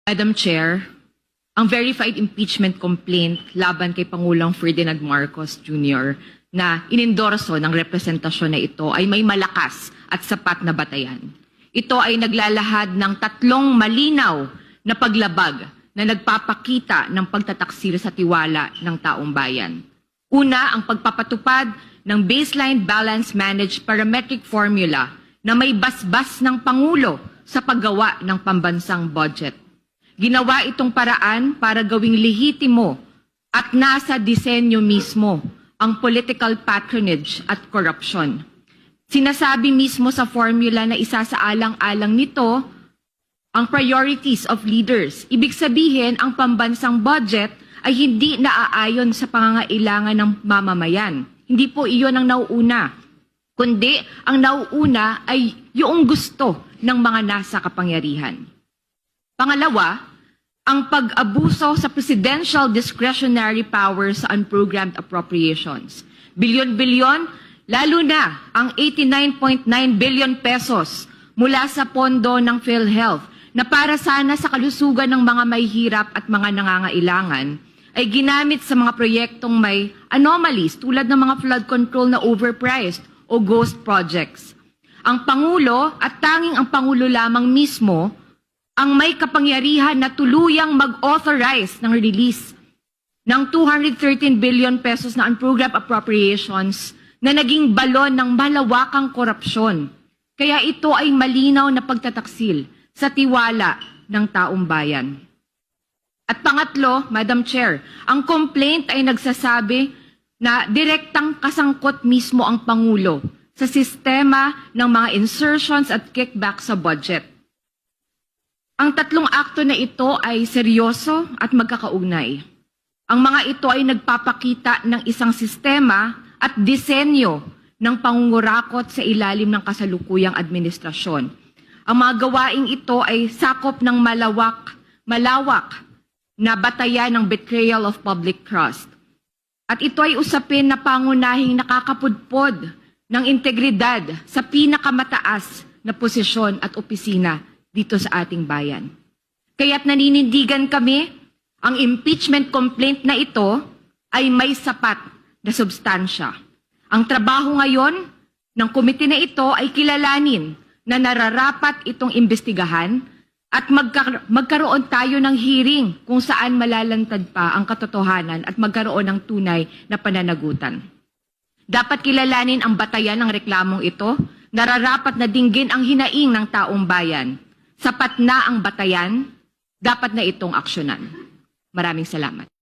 Madam Chair, ang verified impeachment complaint laban kay Pangulong Ferdinand Marcos Jr. na inendorso ng representasyon na ito ay may malakas at sapat na batayan. Ito ay naglalahad ng tatlong malinaw na paglabag na nagpapakita ng pagtataksil sa tiwala ng taong bayan. Una, ang pagpapatupad ng baseline balance managed parametric formula na may basbas ng Pangulo sa paggawa ng pambansang budget. Ginawa itong paraan para gawing lehitimo at nasa disenyo mismo ang political patronage at corruption. Sinasabi mismo sa formula na isasaalang-alang nito ang priorities of leaders. Ibig sabihin, ang pambansang budget ay hindi naaayon sa pangangailangan ng mamamayan. Hindi po iyon ang nauuna, kundi ang nauuna ay yung gusto ng mga nasa kapangyarihan. Pangalawa, ang pag-abuso sa presidential discretionary powers sa unprogrammed appropriations. Bilyon-bilyon, lalo na ang 89.9 billion pesos mula sa pondo ng PhilHealth na para sana sa kalusugan ng mga may hirap at mga nangangailangan ay ginamit sa mga proyektong may anomalies tulad ng mga flood control na overpriced o ghost projects. Ang Pangulo at tanging ang Pangulo lamang mismo ang may kapangyarihan na tuluyang mag-authorize ng release ng 213 billion pesos na unprogrammed appropriations na naging balon ng malawakang korupsyon. Kaya ito ay malinaw na pagtataksil sa tiwala ng taong bayan. At pangatlo, Madam Chair, ang complaint ay nagsasabi na direktang kasangkot mismo ang Pangulo sa sistema ng mga insertions at kickback sa budget. Ang tatlong akto na ito ay seryoso at magkakaugnay. Ang mga ito ay nagpapakita ng isang sistema at disenyo ng pangungurakot sa ilalim ng kasalukuyang administrasyon. Ang mga gawaing ito ay sakop ng malawak na batayan ng betrayal of public trust. At ito ay usapin na pangunahing nakakapudpod ng integridad sa pinakamataas na posisyon at opisina dito sa ating bayan. Kaya't naninindigan kami, ang impeachment complaint na ito ay may sapat na substansya. Ang trabaho ngayon ng komite na ito ay kilalanin na nararapat itong imbestigahan at magkaroon tayo ng hearing kung saan malalantad pa ang katotohanan at magkaroon ng tunay na pananagutan. Dapat kilalanin ang batayan ng reklamong ito, nararapat na dinggin ang hinaing ng taong bayan. Sapat na ang batayan, dapat na itong aksyonan. Maraming salamat.